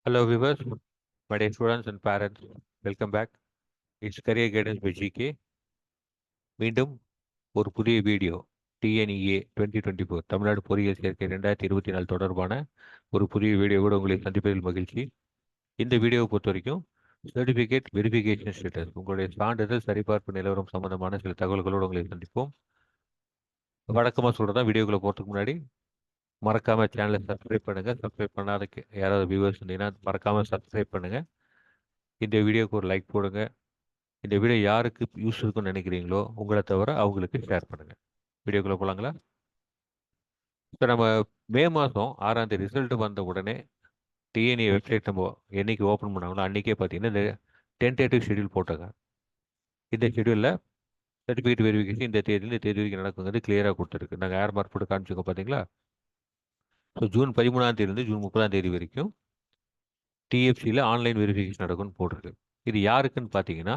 Hello viewers, my dear students and parents, welcome back. It's Career Guidance by GK. மீண்டும் ஒரு புதிய video TNEA 2024 Tamil Nadu பொறியியல் சேர்க்கை 2024 தொடர்பான ஒரு புதிய வீடியோ கூட உங்களை சந்திப்பதில் மகிழ்ச்சி. இந்த வீடியோவை பொறுத்த வரைக்கும் சர்டிஃபிகேட் வெரிஃபிகேஷன் ஸ்டேட்டஸ் உங்களுடைய சான்றிதழ் சரிபார்ப்பு நிலவரம் சம்பந்தமான சில தகவல்களோடு உங்களை சந்திப்போம். வழக்கமாக சொல்கிறதா வீடியோக்குள்ளே போகிறதுக்கு முன்னாடி மறக்காமல் சேனலை சப்ஸ்கிரைப் பண்ணுங்கள். சப்ஸ்கிரைப் பண்ணாத யாராவது வியூவர்ஸ் இருந்தீங்கன்னா மறக்காமல் சப்ஸ்கிரைப் பண்ணுங்கள். இந்த வீடியோக்கு ஒரு லைக் போடுங்க. இந்த வீடியோ யாருக்கு யூஸ் இருக்குன்னு நினைக்கிறீங்களோ உங்களை தவிர அவங்களுக்கு ஷேர் பண்ணுங்கள். வீடியோக்குள்ளே போகலாங்களா? இப்போ நம்ம மே மாதம் 6ஆம் தேதி ரிசல்ட் வந்த உடனே டிஎன்ஏ வெப்சைட் நம்ம என்னைக்கு ஓப்பன் பண்ணாங்களோ அன்றைக்கே பார்த்தீங்கன்னா இந்த டென்டேட்டிவ் ஷெடியூல் போட்டாங்க. இந்த ஷெடியூலில் சர்டிஃபிகேட் வெரிஃபிகேஷன் இந்த தேதியில் இந்த தேதி வரைக்கும் நடக்குங்கிறது கிளியராக கொடுத்துருக்கு. நாங்கள் ஏர் மார்க் போட்டு காமிச்சிருக்கோம் பார்த்தீங்களா? ஸோ ஜூன் 13ஆம் தேதியிலேருந்து ஜூன் 30ஆம் தேதி வரைக்கும் டிஎஃப்சியில் ஆன்லைன் வெரிஃபிகேஷன் நடக்கும்னு போட்டிருக்கு. இது யாருக்குன்னு பார்த்தீங்கன்னா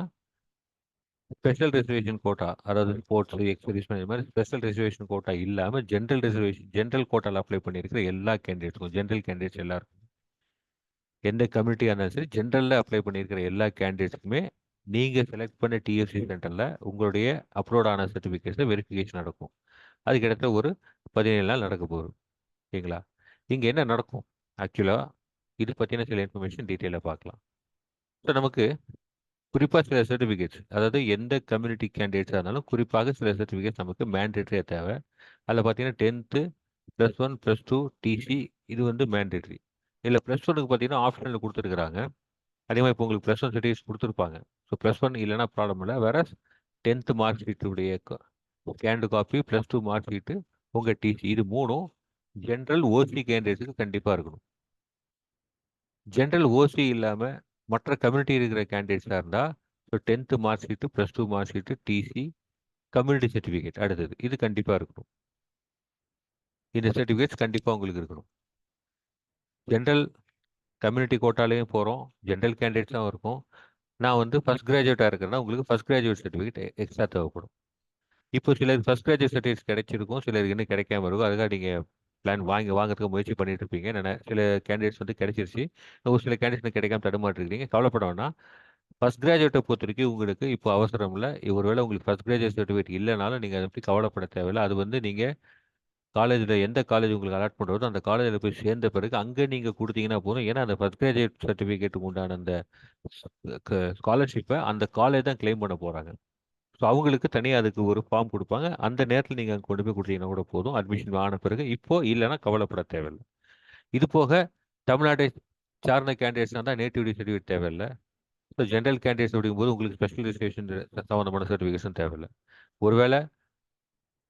ஸ்பெஷல் ரிசர்வேஷன் கோட்டா, அதாவது ஸ்போர்ட்ஸ், எக்ஸர்வீஸ் இது மாதிரி ஸ்பெஷல் ரிசர்வேஷன் கோட்டா இல்லாமல் ஜென்ரல் கோட்டாவில் அப்ளை பண்ணியிருக்கிற எல்லா கேண்டிடேட்ஸுக்கும், ஜென்ரல் கேண்டிடேட்ஸ் எல்லாருக்கும், எந்த கம்யூனிட்டியாக இருந்தாலும் சரி ஜென்ரலில் அப்ளை பண்ணியிருக்கிற எல்லா கேண்டிடேட்ஸுக்குமே நீங்கள் செலக்ட் பண்ண டிஎஃப்சி சென்டரில் உங்களுடைய அப்லோட் ஆன சர்டிஃபிகேட்ஸை வெரிஃபிகேஷன் நடக்கும். அதுக்கு இடத்துல ஒரு 17 நாள் நடக்க போகுது. ஓகேங்களா? இங்கே என்ன நடக்கும் ஆக்சுவலாக இது பற்றின சில இன்ஃபர்மேஷன் டீட்டெயிலாக பார்க்கலாம். ஸோ நமக்கு குறிப்பாக சில சர்டிஃபிகேட்ஸ், அதாவது எந்த கம்யூனிட்டி கேண்டிடேட்ஸாக இருந்தாலும் குறிப்பாக சில சர்டிஃபிகேட்ஸ் நமக்கு மேண்டேட்ரியாக தேவை. அதில் பார்த்தீங்கன்னா 10th +1 +2 டிசி இது வந்து மேண்டேட்ரி. இதில் +1க்கு பார்த்தீங்கன்னா ஆப்ஷனில் கொடுத்துருக்குறாங்க. அதே மாதிரி இப்போ உங்களுக்கு +1 சர்டிஃபிகேட்ஸ் கொடுத்துருப்பாங்க. ஸோ +1 இல்லைனா ப்ராப்ளம் இல்லை. வேற 10th மார்க் ஷீட்டுடைய ஸ்கேண்டு காப்பி, +2 மார்க் ஷீட்டு, உங்கள் டிசி, இது மூணும் ஜென்ரல் ஓசி கேண்டிடேட்ஸுக்கு கண்டிப்பாக இருக்கணும். ஜென்ரல் ஓசி இல்லாமல் மற்ற கம்யூனிட்டி இருக்கிற கேண்டிடேட்ஸாக இருந்தால் so 10th mark sheet, +2 mark sheet, TC, community certificate அடுத்தது இது கண்டிப்பாக இருக்கணும். இந்த சர்டிஃபிகேட்ஸ் கண்டிப்பாக உங்களுக்கு இருக்கணும். ஜென்ரல் கம்யூனிட்டி கோட்டாலையும் போகிறோம், ஜென்ரல் கேண்டிடேட்ஸாகவும் இருக்கும். நான் வந்து ஃபஸ்ட் கிராஜுவேட்டாக இருக்கிறேன்னா உங்களுக்கு ஃபஸ்ட் கிராஜுவேட் சர்டிஃபிகேட் எக்ஸ்ட்ரா தேவைப்படும். இப்போ சிலர் ஃபஸ்ட் கிராஜுவேட் சர்டிஃபிகேட் கிடைச்சிருக்கும், சிலருக்கு இன்னும் கிடைக்காம இருக்கும். அதுக்காக நீங்கள் பிளான் வாங்குறதுக்கு முயற்சி பண்ணிட்டு இருப்பீங்க. சில கேண்டிடேட்ஸ் வந்து கிடைச்சிருச்சு, ஒரு சில கேண்டிடேட்ஸ் கிடைக்காம தடுமாட்டிருக்கீங்க. கவலைப்பட வேணாம். ஃபஸ்ட் கிராஜுவேட்டை பொறுத்த வரைக்கும் உங்களுக்கு இப்போ அவசரம் இல்லை. ஒருவேளை உங்களுக்கு ஃபஸ்ட் கிராஜுவேட் சர்டிஃபிகேட் இல்லைனாலும் நீங்கள் அதை பற்றி கவலைப்பட தேவையில்லை. அது வந்து நீங்கள் காலேஜில் எந்த காலேஜ் உங்களுக்கு அலாட் பண்ணுறதோ அந்த காலேஜில் போய் சேர்ந்த பிறகு அங்கே நீங்கள் கொடுத்தீங்கன்னா போதும். ஏன்னா அந்த ஃபஸ்ட் கிராஜுவேட் சர்டிஃபிகேட்டுக்கு உண்டான அந்த ஸ்காலர்ஷிப்பை அந்த காலேஜ் தான் கிளைம் பண்ண போகிறாங்க. ஸோ அவங்களுக்கு தனியாக அதுக்கு ஒரு ஃபார்ம் கொடுப்பாங்க. அந்த நேரத்தில் நீங்கள் அங்கே கொண்டு போய் கொடுத்தீங்கன்னா கூட போதும். அட்மிஷன் ஆன பிறகு இப்போ இல்லைன்னா கவலைப்பட தேவையில்லை. இது போக தமிழ்நாட்டை சார்ந்த கேண்டிடேட்ஸ்னால் தான் நேட்டிவிட்டி சர்டிஃபிகேட் தேவையில்லை. ஸோ ஜென்ரல் கேண்டிடேட்ஸ் அப்படிங்கும்போது உங்களுக்கு ஸ்பெஷல் ரிஜிஸ்ட்ரேஷன் சம்மந்தமான சர்டிஃபிகேஷன் தேவையில்லை. ஒருவேளை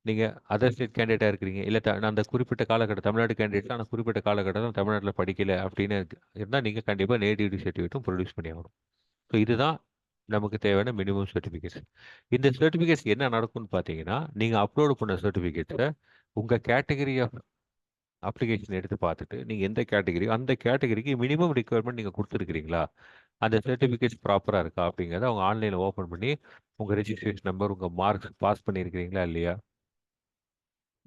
நீங்கள் அதர் ஸ்டேட் கேண்டிடேட்டாக இருக்கிறீங்க, இல்லை அந்த குறிப்பிட்ட காலகட்டம் தமிழ்நாடு கேண்டிடேட்ஸ் ஆனால் குறிப்பிட்ட காலகட்டத்தில் தமிழ்நாட்டில் படிக்கலை அப்படின்னு இருந்தால் நீங்கள் கண்டிப்பாக நேட்டிவிட்டி சர்டிஃபிகேட்டும் ப்ரொடியூஸ் பண்ணி ஆகணும். ஸோ இதுதான் நமக்கு தேவையான மினிமம் சர்டிஃபிகேட்ஸ். இந்த சர்டிஃபிகேட்ஸ் என்ன நடக்கும்னு பார்த்தீங்கன்னா, நீங்கள் அப்லோடு பண்ண சர்டிஃபிகேட்ஸை உங்கள் கேட்டகரி ஆஃப் அப்ளிகேஷன் எடுத்து பார்த்துட்டு நீங்கள் எந்த கேட்டகரி அந்த கேட்டகரிக்கு மினிமம் ரிக்குவயர்மெண்ட் நீங்கள் கொடுத்துருக்கிறீங்களா, அந்த சர்டிஃபிகேட்ஸ் ப்ராப்பராக இருக்கா அப்படிங்கிறத அவங்க ஆன்லைனில் ஓப்பன் பண்ணி உங்கள் ரெஜிஸ்ட்ரேஷன் நம்பர், உங்கள் மார்க்ஸ் பாஸ் பண்ணியிருக்கிறீங்களா இல்லையா,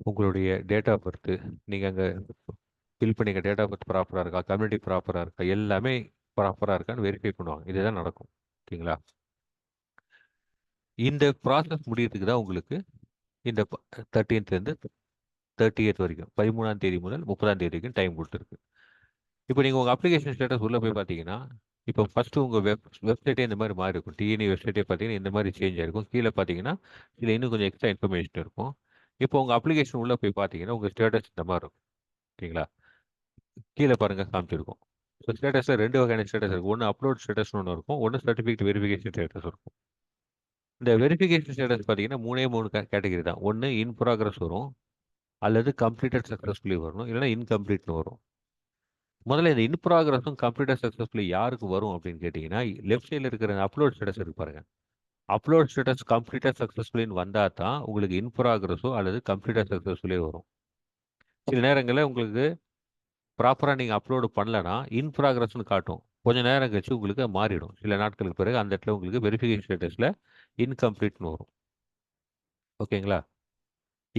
உங்களுடைய டேட் ஆஃப் பர்த்து, நீங்கள் அங்கே ஃபில் பண்ணிக்க டேட் ஆஃப் பர்த் ப்ராப்பராக இருக்கா, கம்யூனிட்டி ப்ராப்பராக இருக்கா, எல்லாமே ப்ராப்பராக இருக்கான்னு வெரிஃபை பண்ணுவாங்க. இதுதான் நடக்கும். ஓகேங்களா? இந்த ப்ராசஸ் முடியறதுக்கு தான் உங்களுக்கு இந்த 13th 30th வரைக்கும் 13ஆம் தேதி முதல் 30ஆம் தேதி வரைக்கும் டைம் கொடுத்துருக்கு. இப்போ நீங்கள் உங்கள் அப்ளிகேஷன் ஸ்டேட்டஸ் உள்ளே போய் பார்த்தீங்கன்னா, இப்போ ஃபஸ்ட்டு உங்கள் வெப்சைட்டே இந்த மாதிரி மாறி இருக்கும். டிஎன்இ வெப்சைட்டே பார்த்தீங்கன்னா இந்த மாதிரி சேஞ்ச் ஆகிருக்கும். கீழே பார்த்தீங்கன்னா இதில் இன்னும் கொஞ்சம் எக்ஸ்ட்ரா இன்ஃபர்மேஷன் இருக்கும். இப்போ உங்கள் அப்ளிகேஷன் உள்ளே போய் பார்த்தீங்கன்னா உங்கள் ஸ்டேட்டஸ் இந்த மாதிரி இருக்கும். ஓகேங்களா? கீழே பாருங்கள் காமிச்சிருக்கும். ஸோ ஸ்டேட்டஸில் 2 வகையான ஸ்டேட்டஸ் இருக்கும். ஒன்று அப்லோட் ஸ்டேட்டஸ்னு ஒன்று இருக்கும், ஒன்று சர்டிஃபிகேட் வெரிஃபிகேஷன் ஸ்டேட்டஸ் இருக்கும். இந்த வெரிஃபிகேஷன் ஸ்டேட்டஸ் பார்த்தீங்கன்னா 3 கேட்டகரி தான். ஒன்று இன் ப்ராக்ரஸ் வரும், அல்லது கம்ப்ளீட்டட் சக்ஸஸ்ஃபுல்லி வரணும், இல்லைனா இன்கம்ப்ளீட்னு வரும். முதல்ல இந்த இன் ப்ராக்ரஸும் கம்ப்ளீட்டட் சக்ஸஸ்ஃபுல்லி யாருக்கு வரும் அப்படின்னு கேட்டிங்கன்னா, லெஃப்ட் சைடில் இருக்கிற அப்லோட் ஸ்டேட்டஸ் இருக்கு பாருங்க. அப்லோட் ஸ்டேட்டஸ் கம்ப்ளீட்டட் சக்ஸஸ்ஃபுல்லின்னு வந்தால் தான் உங்களுக்கு இன் ப்ராக்ரஸோ அல்லது கம்ப்ளீட்டட் சக்ஸஸ்ஃபுல்லே வரும். சில நேரங்களில் உங்களுக்கு ப்ராப்பராக நீங்கள் அப்லோடு பண்ணலன்னா இன் ப்ராக்ரஸ்னு காட்டும். கொஞ்சம் நேரம் கழிச்சு உங்களுக்கு மாறிடும். சில நாட்களுக்கு பிறகு அந்த இடத்துல உங்களுக்கு வெரிஃபிகேஷன் ஸ்டேட்டஸில் இன்கம்ப்ளீட்னு வரும். ஓகேங்களா?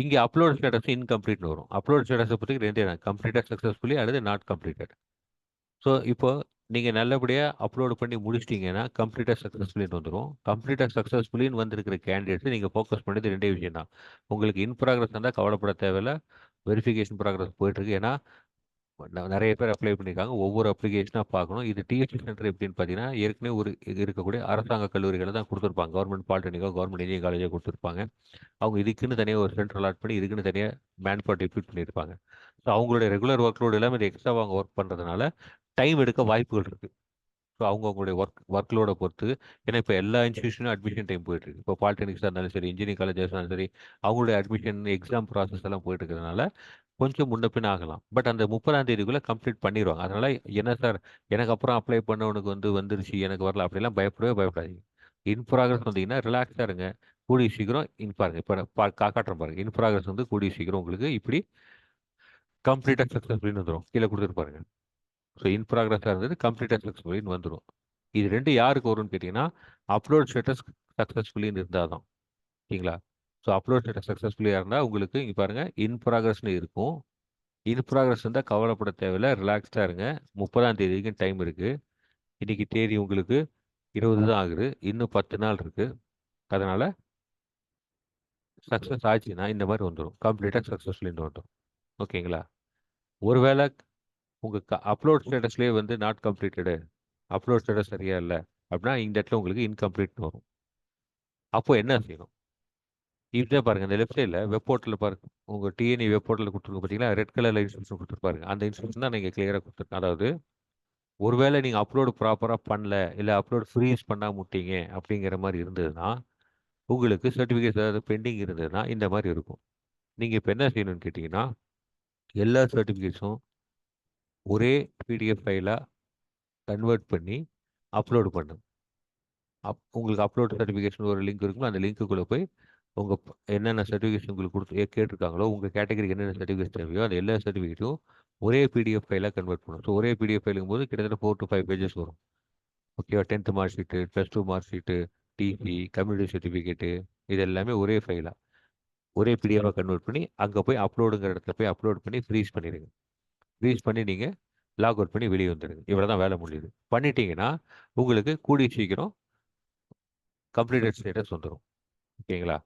இங்கே அப்லோட் ஸ்டேட்டஸ் இன்கம்ப்ளீட்னு வரும். அப்லோட் ஸ்டேட்டஸை பற்றி 2 கம்ப்ளீட்டட் சக்ஸஸ்ஃபுல்லி அல்லது நாட் கம்ப்ளீட்டட். ஸோ இப்போ நீங்கள் நல்லபடியாக அப்லோட் பண்ணி முடிச்சிட்டிங்கன்னா கம்ப்ளீட்டாக சக்ஸஸ்ஃபுல்லின்னு வந்துடும். கம்ப்ளீட்டாக சக்ஸஸ்ஃபுல்லின்னு வந்திருக்கிற கேண்டிடேட்ஸ் நீங்கள் ஃபோக்கஸ் பண்ணது ரெண்டே விஷயம் தான். உங்களுக்கு இன் ப்ராக்ரஸ் இருந்தால் கவலைப்பட தேவையில்ல. வெரிஃபிகேஷன் ப்ராக்ரஸ் போயிட்டுருக்கு. ஏன்னா நிறைய பேர் அப்ளை பண்ணியிருக்காங்க. ஒவ்வொரு அப்ளிகேஷனாக பார்க்கணும். இது டிஎஸ்சி சென்டர் எப்படின்னு பார்த்தீங்கன்னா ஏற்கனவே ஒரு இது இருக்கக்கூடிய அரசாங்க கல்லூரிகளை தான் கொடுத்துருப்பாங்க. கவர்மெண்ட் பாலிடெக்னிக்கோ கவர்மெண்ட் இன்ஜினியரிங் காலேஜோ கொடுத்துருப்பாங்க. அவங்க இதுக்குன்னு தனியாக ஒரு சென்டர் அலாட் பண்ணி இதுக்குன்னு தனியாக மேன் பவர் டெப்யூட் பண்ணியிருப்பாங்க. ஸோ அவங்களுடைய ரெகுலர் ஒர்க் லோடு எல்லாமே இது எக்ஸ்ட்ரா அவங்க ஒர்க் பண்ணுறதுனால டைம் எடுக்க வாய்ப்புகள் இருக்குது. ஸோ அவங்களுடைய ஒர்க் லோடை பொறுத்து. ஏன்னா இப்போ எல்லா இன்ஸ்டியூஷனும் அட்மிஷன் டைம் போயிட்டு இருக்கு. இப்போ பாலிடெக்னிக்ஸாக இருந்தாலும் சரி, இன்ஜினியரிங் காலேஜாக இருந்தாலும் சரி, அவங்களுடைய அட்மிஷன் எக்ஸாம் ப்ராசஸ் எல்லாம் போயிட்டு இருக்கிறதுனால கொஞ்சம் முன்ன பின்ன ஆகலாம். பட் அந்த 30ஆம் தேதிக்குள்ளே கம்ப்ளீட் பண்ணிடுவாங்க. அதனால என்ன சார், எனக்கு அப்புறம் அப்ளை பண்ணவனுக்கு வந்துருச்சு, எனக்கு வரல அப்படிலாம் பயப்படவே பயப்படாதீங்க. இன் ப்ராக்ரஸ் வந்தீங்கன்னா ரிலாக்ஸாக இருங்க. கூடிய சீக்கிரம் பாருங்க. இப்போ காட்டுறேன் பாருங்க. இன் ப்ராக்ரஸ் வந்து கூடிய சீக்கிரம் உங்களுக்கு இப்படி கம்ப்ளீட்டாக சக்ஸஸ்ஃபுல்னு வந்துடும். கீழே கொடுத்துட்டு பாருங்க. ஸோ இன் ப்ராக்ரஸாக இருந்தது கம்ப்ளீட்டாக சக்ஸஸ்ஃபுல்லின்னு வந்துடும். இது ரெண்டு யாருக்கு வரும்னு கேட்டிங்கன்னா அப்லோட் ஸ்டேட்டஸ் சக்ஸஸ்ஃபுல்லின்னு இருந்தால் தான். ஓகேங்களா? ஸோ அப்லோட் ஸ்டேட்டஸ் சக்ஸஸ்ஃபுல்லியாக இருந்தால் உங்களுக்கு இங்கே பாருங்கள் இன் ப்ராக்ரஸ்னு இருக்கும். இன் ப்ராக்ரஸ் இருந்தால் கவலைப்பட தேவையில்ல. ரிலாக்ஸ்டாக இருங்க. 30ஆம் தேதி வரைக்கும் டைம் இருக்குது. இன்னைக்கு தேதி உங்களுக்கு 20 தான் ஆகுது. இன்னும் 10 நாள் இருக்குது. அதனால் சக்ஸஸ் ஆச்சுன்னா இந்த மாதிரி வந்துடும். கம்ப்ளீட்டாக சக்ஸஸ்ஃபுல்லின்னு வந்துடும். ஓகேங்களா? ஒருவேளை உங்கள் அப்லோட் ஸ்டேட்டஸ்லேயே வந்து நாட் கம்ப்ளீட்டடு, அப்லோட் ஸ்டேட்டஸ் சரியா இல்லை அப்படின்னா இந்த இடத்துல உங்களுக்கு இன்கம்ப்ளீட்னு வரும். அப்போ என்ன செய்யணும்? இதே பாருங்க, இந்த லெஃப்ட் சைடில் வெப் போர்ட்டலில் பாருங்க. உங்கள் டிஎன்இ வெப் போர்ட்டலில் கொடுத்துருங்க பார்த்தீங்களா, ரெட் கலரில் இன்ஸ்ட்ரக்ஷன் கொடுத்துருப்பாருங்க. அந்த இன்ஸ்ட்ரக்ஷன் தான் நீங்கள் கிளியராக கொடுத்துருக்கேன். அதாவது ஒருவேளை நீங்கள் அப்லோடு ப்ராப்பராக பண்ணல, இல்லை அப்லோட் ஃப்ரீஸ் பண்ணாம விட்டீங்க அப்படிங்கிற மாதிரி இருந்ததுன்னா உங்களுக்கு சர்டிஃபிகேட் ஏதாவது பெண்டிங் இருந்ததுன்னா இந்த மாதிரி இருக்கும். நீங்கள் இப்போ என்ன செய்யணும்னு கேட்டிங்கன்னா எல்லா சர்டிஃபிகேட்ஸும் ஒரே பிடிஎஃப் ஃபைலாக கன்வெர்ட் பண்ணி அப்லோடு பண்ணுங்க. உங்களுக்கு அப்லோட் சர்டிஃபிகேஷன் ஒரு லிங்க் இருக்குமோ அந்த லிங்க்குள்ளே போய் உங்கள் என்னென்ன சர்டிஃபிகேஷன் உங்களுக்கு கேட்டிருக்காங்களோ உங்கள் கேட்டகரிக்கு என்னென்ன சர்டிஃபிகேட் தேவையோ அந்த எல்லா சர்டிஃபிகேட்டும் ஒரே பிடிஎஃப் ஃபைலாக கன்வெர்ட் பண்ணும். ஸோ ஒரே பிடிஎஃப் ஃபைலுங்கும் போது கிட்டத்தட்ட 4 to 5 பேஜஸ் வரும். ஓகேவா? 10th mark sheet, +2 mark sheet, TC, community certificate, இது எல்லாமே ஒரே ஃபைலாக ஒரே பிடிஎஃபாக கன்வெர்ட் பண்ணி அங்கே போய் அப்லோடுங்கிற இடத்துல போய் அப்லோட் பண்ணி ஃப்ரீஸ் பண்ணிடுங்க. ஃப்ரீஸ் பண்ணி நீங்கள் லாக் அவுட் பண்ணி வெளியே வந்துடுங்க. இவ்வளோ தான் வேலை முடியுது. பண்ணிட்டீங்கன்னா உங்களுக்கு கூடிய சீக்கிரம் கம்ப்ளீட்டட் ஸ்டேட்டஸ் வந்துடும். ஓகேங்களா?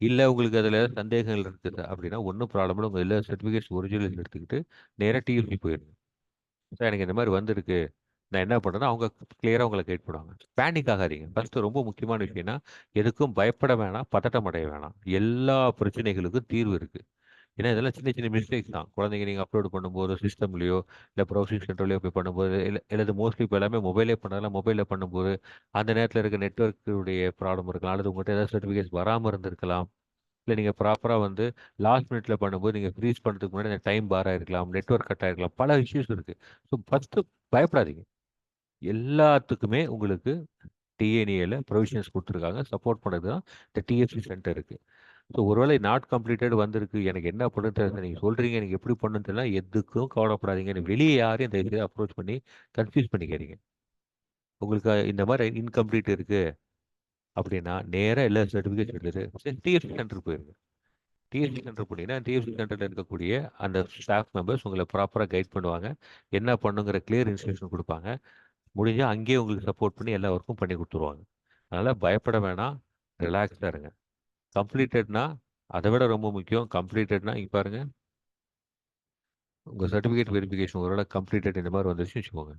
இல்லை உங்களுக்கு அதில் சந்தேகங்கள் இருக்குது அப்படின்னா ஒன்றும் ப்ராப்ளம் இல்லை. உங்கள் எல்லா சர்டிஃபிகேட்ஸ் ஒரிஜினல் எடுத்துக்கிட்டு நேராக டிஎஃப்சி போயிடுங்க. சார் எனக்கு இந்த மாதிரி வந்திருக்கு, நான் என்ன பண்ணுறேன்னா அவங்க கிளியராக உங்களை கைட் பண்ணுவாங்க. பேனிக் ஆகாதீங்க. ஃபஸ்ட்டு ரொம்ப முக்கியமான விஷயம்னா எதுக்கும் பயப்பட வேணாம், பதட்டம் அடைய வேணாம். எல்லா பிரச்சனைகளுக்கும் தீர்வு இருக்குது. ஏன்னா இதெல்லாம் சின்ன சின்ன மிஸ்டேக்ஸ் தான். குழந்தைங்க நீங்கள் அப்லோட் பண்ணும்போது சிஸ்டம்லையோ இல்லை ப்ரௌசிங் சென்டர்லையோ போய் பண்ணும்போது இல்லை மோஸ்ட்லி இப்போ எல்லாமே மொபைலே பண்ணாலும் மொபைலில் பண்ணும்போது அந்த நேரத்தில் இருக்க நெட்ஒர்க்குடைய ப்ராப்ளம் இருக்கலாம், அல்லது உங்கள்கிட்ட ஏதாவது சர்டிஃபிகேட்ஸ் வராமல் இருந்திருக்கலாம். இல்லை நீங்கள் ப்ராப்பராக வந்து லாஸ்ட் மினிட்ல பண்ணும்போது நீங்கள் ஃப்ரீஸ் பண்ணுறதுக்கு முன்னாடி அந்த டைம் பார் ஆயிருக்கலாம், நெட்ஒர்க் கட் ஆயிருக்கலாம், பல இஷ்யூஸ் இருக்குது. ஸோ ஃபஸ்ட்டு பயப்படாதீங்க. எல்லாத்துக்குமே உங்களுக்கு டிஎன்ஏல ப்ரொவிஷன்ஸ் கொடுத்துருக்காங்க. சப்போர்ட் பண்ணுறது தான் இந்த டிஎஃப்சி சென்டர் இருக்குது. ஸோ ஒருவேளை நாட் கம்ப்ளீட்டட் வந்திருக்கு, எனக்கு என்ன பண்ணுறது தெரியல, நீங்கள் சொல்கிறீங்க எனக்கு எப்படி பண்ணுன்னு தெரியல, எதுக்கும் கவலைப்படாதீங்க. வெளியே யாரையும் இந்த இதை அப்ரோச் பண்ணி கன்ஃபியூஸ் பண்ணிக்கிறீங்க. உங்களுக்கு இந்த மாதிரி இன்கம்ப்ளீட் இருக்குது அப்படின்னா நேராக எல்லா சர்டிஃபிகேட்ஸ் எடுத்துட்டு டிஎஃப்சி சென்டருக்கு போயிருங்க. டிஎஃப்சி சென்டர் போனீங்கன்னா டிஎஃப்சி சென்டரில் இருக்கக்கூடிய அந்த ஸ்டாஃப் மெம்பர்ஸ் உங்களை ப்ராப்பராக கைட் பண்ணுவாங்க. என்ன பண்ணுங்கிற கிளியர் இன்ஸ்ட்ரக்ஷன் கொடுப்பாங்க. முடிஞ்சால் அங்கேயே உங்களுக்கு சப்போர்ட் பண்ணி எல்லா ஒர்க்கும் பண்ணி கொடுத்துருவாங்க. அதனால் பயப்பட வேணாம், ரிலாக்ஸ்டாக இருங்க. கம்ப்ளீட்டட்னா அதை விட ரொம்ப முக்கியம். கம்ப்ளீட்டட்னா இங்கே பாருங்க, உங்கள் சர்டிஃபிகேட் வெரிஃபிகேஷன் ஒருவேளை கம்ப்ளீட்டட் இந்த மாதிரி வந்துருச்சு வச்சுக்கோங்க.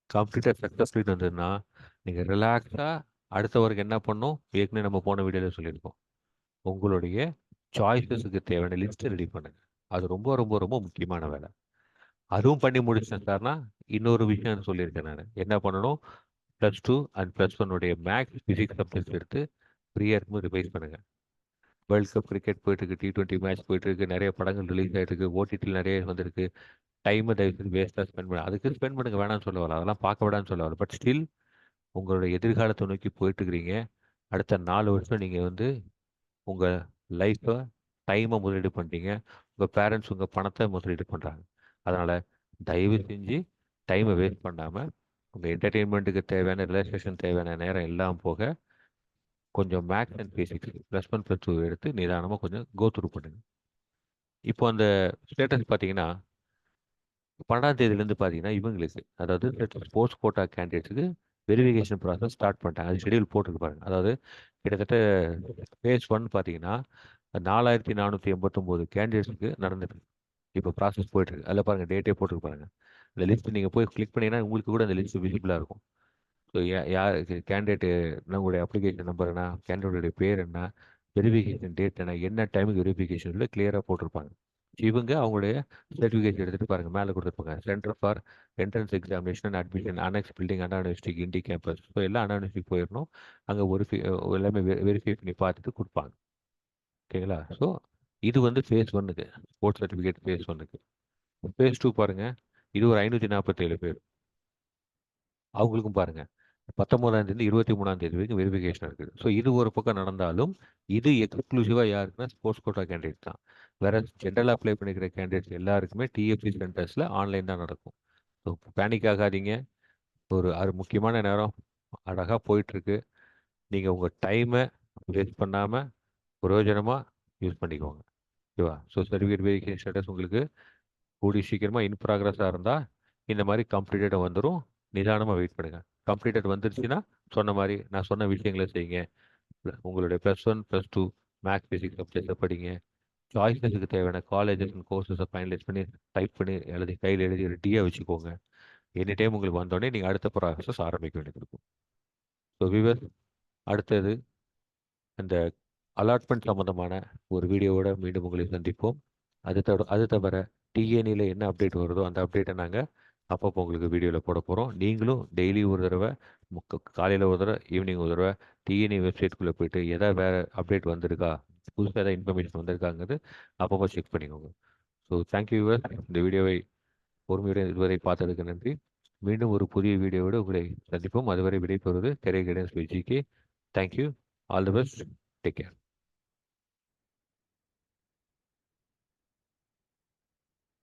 கம்ப்ளீட்டட் சக்ஸஸ்ஃபுல்லி வந்ததுன்னா நீங்கள் ரிலாக்ஸாக அடுத்த ஒர்க் என்ன பண்ணணும், ஏற்கனவே நம்ம போன வீடியோவில் சொல்லியிருக்கோம். உங்களுடைய சாய்ஸஸுக்கு தேவையான லிஸ்ட்டை ரெடி பண்ணுங்க. அது ரொம்ப ரொம்ப ரொம்ப முக்கியமான வேலை. அதுவும் பண்ணி முடிச்சிட்டேன் சார்னா இன்னொரு விஷயம் சொல்லியிருக்கேன் நான். என்ன பண்ணணும், +2 அண்ட் +1 மேக்ஸ் ஃபிசிக்ஸ் சப்ஜெக்ட்ஸ் எடுத்து ஃப்ரீயாக இருக்கும்போது ரிவைஸ் பண்ணுங்க. வேர்ல்ட் கப் கிரிக்கெட் போயிட்டு இருக்கு, T20 மேட்ச் போயிட்டு இருக்கு, நிறைய படங்கள் ரிலீஸ் ஆகிட்டு இருக்கு, ஓடிடியில் நிறைய வந்திருக்கு. டைமை தயவு செய்து வேஸ்ட்டாக ஸ்பெண்ட் பண்ண அதுக்கு ஸ்பெண்ட் பண்ணுங்க, வேணாம்னு சொல்ல வரல, அதெல்லாம் பார்க்க வேணாம்னு சொல்ல வரல. பட் ஸ்டில் உங்களோட எதிர்காலத்தை நோக்கி போயிட்டு இருக்கிறீங்க. அடுத்த 4 வருஷம் நீங்கள் வந்து உங்கள் லைஃப்பை டைமை முதலீடு பண்ணுறீங்க. உங்கள் பேரண்ட்ஸ் உங்கள் பணத்தை முதலீடு பண்ணுறாங்க. அதனால் தயவு செஞ்சு டைமை வேஸ்ட் பண்ணாமல் உங்கள் என்டர்டெயின்மெண்ட்டுக்கு தேவையான ரிலாக்ஸேஷன் தேவையான நேரம் எல்லாம் போக கொஞ்சம் மேக்ஸ் அண்ட் பேசிக்ஸ் +1 +2 எடுத்து நிதானமாக கொஞ்சம் கோ த்ரூ பண்ணுங்க. இப்போ அந்த ஸ்டேட்டஸ் பார்த்தீங்கன்னா 12ஆம் தேதியிலேருந்து பார்த்தீங்கன்னா இவங்களுக்கு, அதாவது ஸ்போர்ட்ஸ் கோட்டா கேண்டிடேட்ஸுக்கு வெரிஃபிகேஷன் ப்ராசஸ் ஸ்டார்ட் பண்ணிட்டாங்க. அது ஷெடியூல் போட்டிருக்கு பாருங்க. அதாவது கிட்டத்தட்ட ஃபேஸ் 1 பார்த்தீங்கன்னா 4489 கேண்டிடேட்ஸுக்கு நடந்துட்டு இப்போ ப்ராசஸ் போயிட்டு இருக்கு. அதில் பாருங்க டேட்டே போட்டுருக்கு பாருங்க. இந்த லிஸ்ட் நீங்கள் போய் கிளிக் பண்ணீங்கன்னா உங்களுக்கு கூட அந்த லிஸ்ட் விசிபிளாக இருக்கும். ஸோ யார் கேண்டிடேட்டு, உங்களுடைய அப்ளிகேஷன் நம்பர் என்ன, கேண்டிடேட்டுடைய பேர் என்ன, வெரிஃபிகேஷன் டேட் என்ன, என்ன டைமுக்கு வெரிஃபிகேஷன் கிளியராக போட்டிருப்பாங்க. இவங்க அவங்களுடைய சர்டிஃபிகேட் எடுத்துகிட்டு பாருங்க மேலே கொடுத்துருப்பாங்க, centre for entrance examination and admission annex building Anna university Guindy campus. So எல்லாம் அண்ணா யூனிவர்சிட்டி போயிடணும். அங்கே ஒரு எல்லாமே வெரிஃபை பண்ணி பார்த்துட்டு கொடுப்பாங்க. ஓகேங்களா? ஸோ இது வந்து ஃபேஸ் 1க்கு, ஸ்போர்ட்ஸ் சர்டிஃபிகேட் ஃபேஸ் 1க்கு. ஃபேஸ் 2 பாருங்க, இது ஒரு 547 பேர். அவங்களுக்கும் பாருங்க 19ஆம் தேதி 23ஆம் தேதி வரைக்கும் வெரிஃபிகேஷன் இருக்குது. ஸோ இது ஒரு பக்கம் நடந்தாலும் இது எக்ஸ்க்ளூசிவாக யாருக்குன்னா ஸ்போர்ட்ஸ் கோட்டா கேண்டிடேட் தான். வேற ஜென்ரல் அப்ளை பண்ணிக்கிற கேண்டிடேட்ஸ் எல்லாருக்குமே டிஎஃப்சி சென்டர்ஸில் ஆன்லைன் தான் நடக்கும். ஸோ பேனிக் ஆகாதீங்க. ஒரு முக்கியமான நேரம் அழகாக போயிட்டுருக்கு. நீங்கள் உங்கள் டைமை வேஸ்ட் பண்ணாமல் பிரயோஜனமாக யூஸ் பண்ணிக்கோங்க. ஓகேவா? ஸோ சர்டிஃபிகேட் வெரிஃபிகேஷன் ஸ்டேட்டஸ் உங்களுக்கு கூடி சீக்கிரமாக இன் ப்ராக்ரஸாக இருந்தால் இந்த மாதிரி கம்ப்ளீட்டட் வந்துடும். நிதானமாக வெயிட் பண்ணுங்கள். கம்ப்ளீட்டட் வந்துருச்சுன்னா சொன்ன மாதிரி நான் சொன்ன விஷயங்களை செய்யுங்க. உங்களுடைய +1 +2 மேக்ஸ் பேசிக் சப்ஜெக்ட்ஸை படிங்க. சாய்ஸஸுக்கு தேவையான காலேஜஸ் அண்ட் கோர்சஸை ஃபைனலைஸ் பண்ணி டைப் பண்ணி எழுதி கையில் எழுதி ரெடியாக வச்சுக்கோங்க. எனி டைம் உங்களுக்கு வந்தோடனே நீங்கள் அடுத்த ப்ராசஸ் ஆரம்பிக்க வேண்டியது இருக்கும். ஸோ விவர், அடுத்தது அந்த அலாட்மெண்ட் சம்மந்தமான ஒரு வீடியோவோட மீண்டும் உங்களை சந்திப்போம். அது தவிர டிஎன்இல என்ன அப்டேட் வருதோ அந்த அப்டேட்டை நாங்கள் அப்பப்போ உங்களுக்கு வீடியோவில் போட போகிறோம். நீங்களும் டெய்லி ஒரு தடவை, காலையில் ஒரு தடவை, ஈவினிங் ஒரு தடவை டிஎன்இ வெப்சைட்குள்ளே போயிட்டு எதாவது வேறு அப்டேட் வந்திருக்கா, புதுசாக ஏதாவது இன்ஃபர்மேஷன் வந்திருக்காங்கிறது அப்பப்போ செக் பண்ணிக்கோங்க. So thank you viewer. இந்த வீடியோவை பொறுமையுடன் இதுவரை பார்த்ததுக்கு நன்றி. மீண்டும் ஒரு புதிய வீடியோவோடு உங்களை சந்திப்போம். அதுவரை விடைபெறுவது career guidance by GK. Thank you. All the best. Take care.